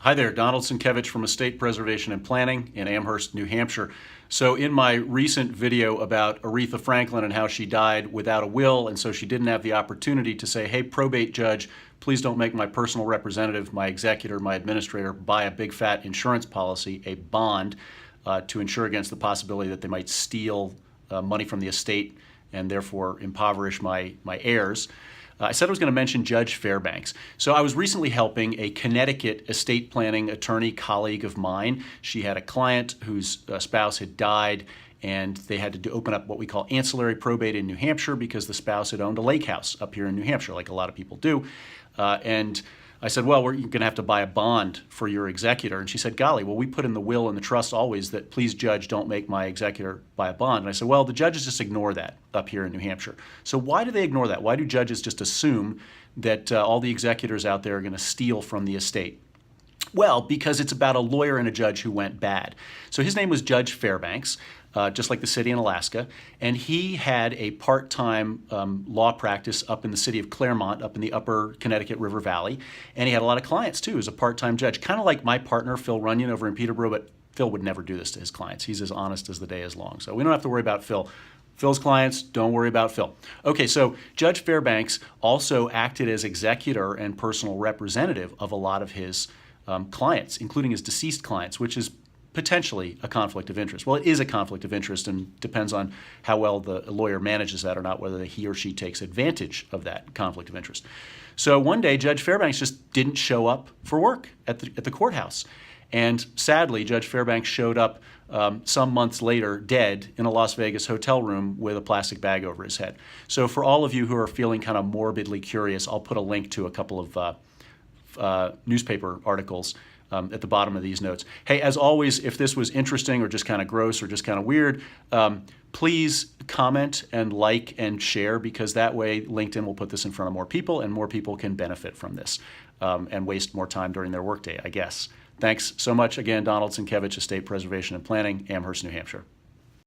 Hi there, Donald Sienkiewicz from Estate Preservation and Planning in Amherst, New Hampshire. So in my recent video about Aretha Franklin and how she died without a will, and so she didn't have the opportunity to say, hey, probate judge, please don't make my personal representative, my executor, my administrator, buy a big fat insurance policy, a bond, to insure against the possibility that they might steal money from the estate and therefore impoverish my heirs. I said I was going to mention Judge Fairbanks. So I was recently helping a Connecticut estate planning attorney colleague of mine. She had a client whose spouse had died, and they had to open up what we call ancillary probate in New Hampshire because the spouse had owned a lake house up here in New Hampshire, like a lot of people do. And I said, well, you're going to have to buy a bond for your executor. And she said, golly, well, we put in the will and the trust always that please, judge, don't make my executor buy a bond. And I said, well, the judges just ignore that up here in New Hampshire. So why do they ignore that? Why do judges just assume that all the executors out there are going to steal from the estate? Well, because it's about a lawyer and a judge who went bad. So his name was Judge Fairbanks, just like the city in Alaska, and he had a part-time law practice up in the city of Claremont, up in the upper Connecticut River Valley, and he had a lot of clients too as a part-time judge, kind of like my partner Phil Runyon over in Peterborough, but Phil would never do this to his clients. He's as honest as the day is long, so we don't have to worry about Phil. Phil's clients, don't worry about Phil. Okay, so Judge Fairbanks also acted as executor and personal representative of a lot of his clients, including his deceased clients, which is potentially a conflict of interest. Well, it is a conflict of interest and depends on how well the lawyer manages that or not, whether he or she takes advantage of that conflict of interest. So one day, Judge Fairbanks just didn't show up for work at the courthouse. And sadly, Judge Fairbanks showed up some months later dead in a Las Vegas hotel room with a plastic bag over his head. So for all of you who are feeling kind of morbidly curious, I'll put a link to a couple of newspaper articles at the bottom of these notes. Hey, as always, if this was interesting or just kind of gross or just kind of weird, please comment and like and share, because that way LinkedIn will put this in front of more people and more people can benefit from this and waste more time during their workday, I guess. Thanks so much again, Donald Sienkiewicz, Estate Preservation and Planning, Amherst, New Hampshire.